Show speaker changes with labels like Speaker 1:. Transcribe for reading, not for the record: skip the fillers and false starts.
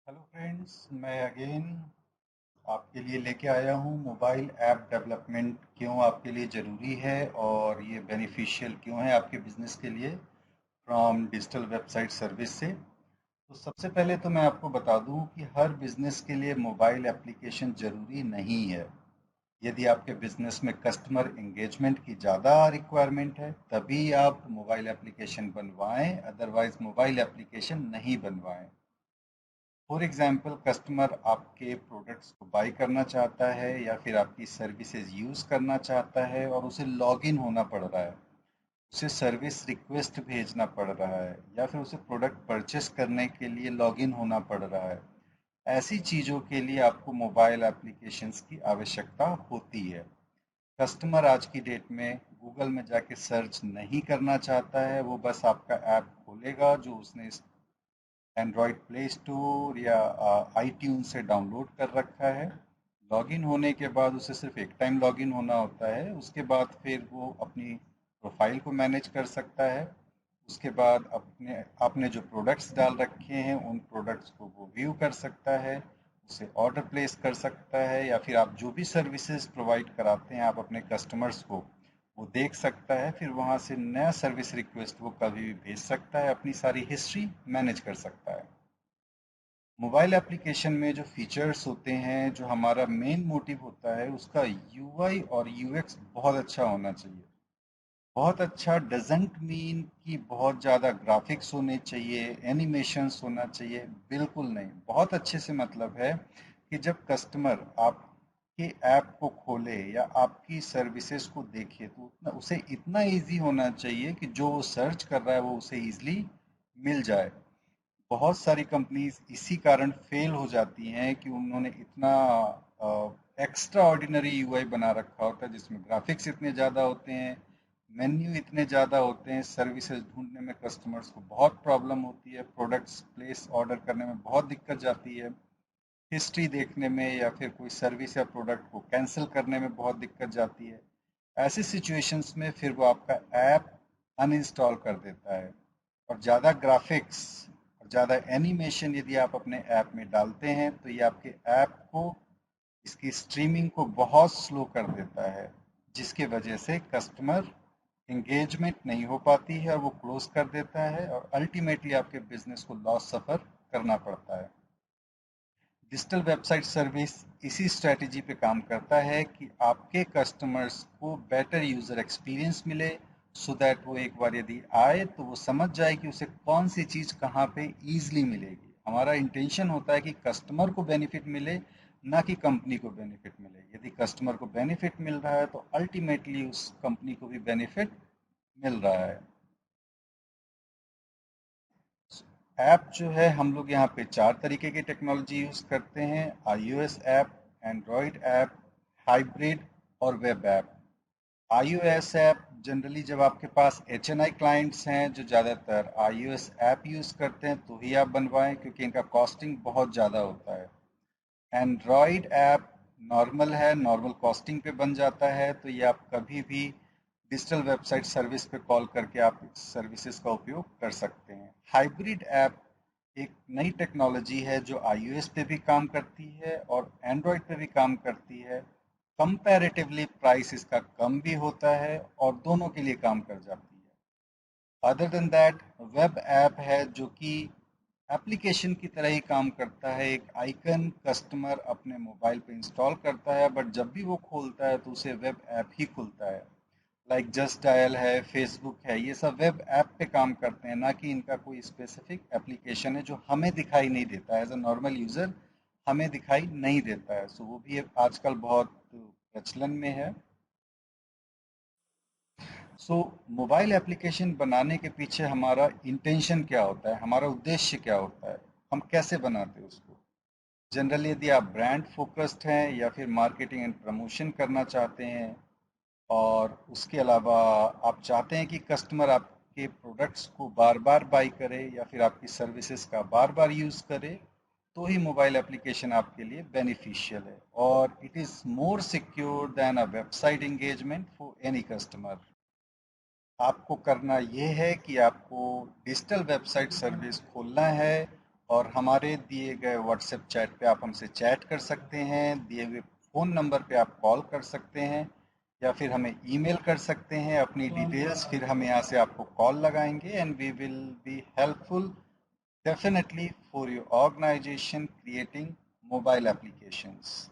Speaker 1: Hello friends, मैं again आपके लिए लेके आया हूँ मोबाइल ऐप डेवलपमेंट क्यों आपके लिए ज़रूरी है और ये बेनिफिशियल क्यों है आपके बिजनेस के लिए फ्रॉम डिजिटल वेबसाइट सर्विस से। तो सबसे पहले तो मैं आपको बता दूँ कि हर बिजनेस के लिए मोबाइल एप्लीकेशन ज़रूरी नहीं है। यदि आपके बिजनेस में कस्टमर एंगेजमेंट की ज़्यादा रिक्वायरमेंट है तभी आप मोबाइल एप्लीकेशन बनवाएं, अदरवाइज मोबाइल एप्लीकेशन नहीं बनवाएं। फॉर एग्जाम्पल कस्टमर आपके प्रोडक्ट्स को बाई करना चाहता है या फिर आपकी सर्विसेज यूज़ करना चाहता है और उसे लॉगिन होना पड़ रहा है, उसे सर्विस रिक्वेस्ट भेजना पड़ रहा है या फिर उसे प्रोडक्ट परचेस करने के लिए लॉगिन होना पड़ रहा है। ऐसी चीज़ों के लिए आपको मोबाइल एप्लीकेशंस की आवश्यकता होती है। कस्टमर आज की डेट में गूगल में जाके सर्च नहीं करना चाहता है, वो बस आपका ऐप खोलेगा जो उसने एंड्रॉयड प्ले स्टोर या आईट्यून से डाउनलोड कर रखा है। लॉगिन होने के बाद उसे सिर्फ एक टाइम लॉगिन होना होता है, उसके बाद फिर वो अपनी प्रोफाइल को मैनेज कर सकता है। उसके बाद अपने आपने जो प्रोडक्ट्स डाल रखे हैं उन प्रोडक्ट्स को वो व्यू कर सकता है, उसे ऑर्डर प्लेस कर सकता है या फिर आप जो भी सर्विसेज प्रोवाइड कराते हैं आप अपने कस्टमर्स को वो देख सकता है। फिर वहाँ से नया सर्विस रिक्वेस्ट वो कभी भी भेज सकता है, अपनी सारी हिस्ट्री मैनेज कर सकता है। मोबाइल एप्लीकेशन में जो फीचर्स होते हैं, जो हमारा मेन मोटिव होता है, उसका यूआई और यूएक्स बहुत अच्छा होना चाहिए। बहुत अच्छा डजंट मीन कि बहुत ज़्यादा ग्राफिक्स होने चाहिए, एनिमेशंस होना चाहिए, बिल्कुल नहीं। बहुत अच्छे से मतलब है कि जब कस्टमर आपके ऐप को खोले या आपकी सर्विसेज को देखे तो उसे इतना इजी होना चाहिए कि जो वो सर्च कर रहा है वो उसे इजीली मिल जाए। बहुत सारी कंपनीज इसी कारण फेल हो जाती हैं कि उन्होंने इतना एक्स्ट्रा ऑर्डिनरी यूआई बना रखा होता है जिसमें ग्राफिक्स इतने ज़्यादा होते हैं, मेन्यू इतने ज़्यादा होते हैं, सर्विसेज ढूंढने में कस्टमर्स को बहुत प्रॉब्लम होती है, प्रोडक्ट्स प्लेस ऑर्डर करने में बहुत दिक्कत जाती है, हिस्ट्री देखने में या फिर कोई सर्विस या प्रोडक्ट को कैंसिल करने में बहुत दिक्कत जाती है। ऐसी सिचुएशंस में फिर वो आपका ऐप अनइंस्टॉल कर देता है। और ज़्यादा ग्राफिक्स और ज़्यादा एनिमेशन यदि आप अपने ऐप में डालते हैं तो ये आपके ऐप को, इसकी स्ट्रीमिंग को बहुत स्लो कर देता है, जिसकी वजह से कस्टमर एंगेजमेंट नहीं हो पाती है और वो क्लोज कर देता है और अल्टीमेटली आपके बिजनेस को लॉस सफ़र करना पड़ता है। डिजिटल वेबसाइट सर्विस इसी स्ट्रेटजी पे काम करता है कि आपके कस्टमर्स को बेटर यूज़र एक्सपीरियंस मिले, सो दैट वो एक बार यदि आए तो वो समझ जाए कि उसे कौन सी चीज़ कहाँ पे ईजिली मिलेगी। हमारा इंटेंशन होता है कि कस्टमर को बेनिफिट मिले, ना कि कंपनी को बेनिफिट मिले। यदि कस्टमर को बेनिफिट मिल रहा है तो अल्टीमेटली उस कंपनी को भी बेनिफिट मिल रहा है। ऐप जो है हम लोग यहाँ पे 4 तरीके की टेक्नोलॉजी यूज़ करते हैं: iOS app, Android app, hybrid और web app. IOS app generally जब आपके पास एचएनआई क्लाइंट्स हैं जो ज़्यादातर आईओएस ऐप यूज़ करते हैं तो ही आप बनवाएं, क्योंकि इनका कॉस्टिंग बहुत ज़्यादा होता है। एंड्रॉयड ऐप नॉर्मल है, नॉर्मल कॉस्टिंग पे बन जाता है, तो ये आप कभी भी डिजिटल वेबसाइट सर्विस पे कॉल करके आप इस सर्विसेज का उपयोग कर सकते हैं। हाइब्रिड ऐप एक नई टेक्नोलॉजी है जो आईओएस पे भी काम करती है और एंड्रॉयड पे भी काम करती है। कंपैरेटिवली प्राइस इसका कम भी होता है और दोनों के लिए काम कर जाती है। Other than that, web app है जो कि एप्लीकेशन की तरह ही काम करता है। एक आइकन कस्टमर अपने मोबाइल पे इंस्टॉल करता है, बट जब भी वो खोलता है तो उसे वेब ऐप ही खुलता है। लाइक जस्ट डायल है, फेसबुक है, ये सब वेब ऐप पे काम करते हैं, ना कि इनका कोई स्पेसिफिक एप्लीकेशन है जो हमें दिखाई नहीं देता है। एज अ नॉर्मल यूज़र हमें दिखाई नहीं देता है, सो वो भी आजकल बहुत प्रचलन में है। सो मोबाइल एप्लीकेशन बनाने के पीछे हमारा इंटेंशन क्या होता है, हमारा उद्देश्य क्या होता है, हम कैसे बनाते हैं उसको। जनरली यदि आप ब्रांड फोकस्ड हैं या फिर मार्केटिंग एंड प्रमोशन करना चाहते हैं और उसके अलावा आप चाहते हैं कि कस्टमर आपके प्रोडक्ट्स को बार बार बाई करे या फिर आपकी सर्विसेज का बार बार यूज़ करे, तो ही मोबाइल एप्लीकेशन आपके लिए बेनिफिशियल है और it is more secure then a website engagement for any customer. आपको करना ये है कि आपको डिजिटल वेबसाइट सर्विस खोलना है और हमारे दिए गए व्हाट्सएप चैट पे आप हमसे चैट कर सकते हैं, दिए हुए फ़ोन नंबर पे आप कॉल कर सकते हैं या फिर हमें ईमेल कर सकते हैं अपनी डिटेल्स, फिर हम यहाँ से आपको कॉल लगाएंगे and we will be helpful definitely for your organization creating mobile applications.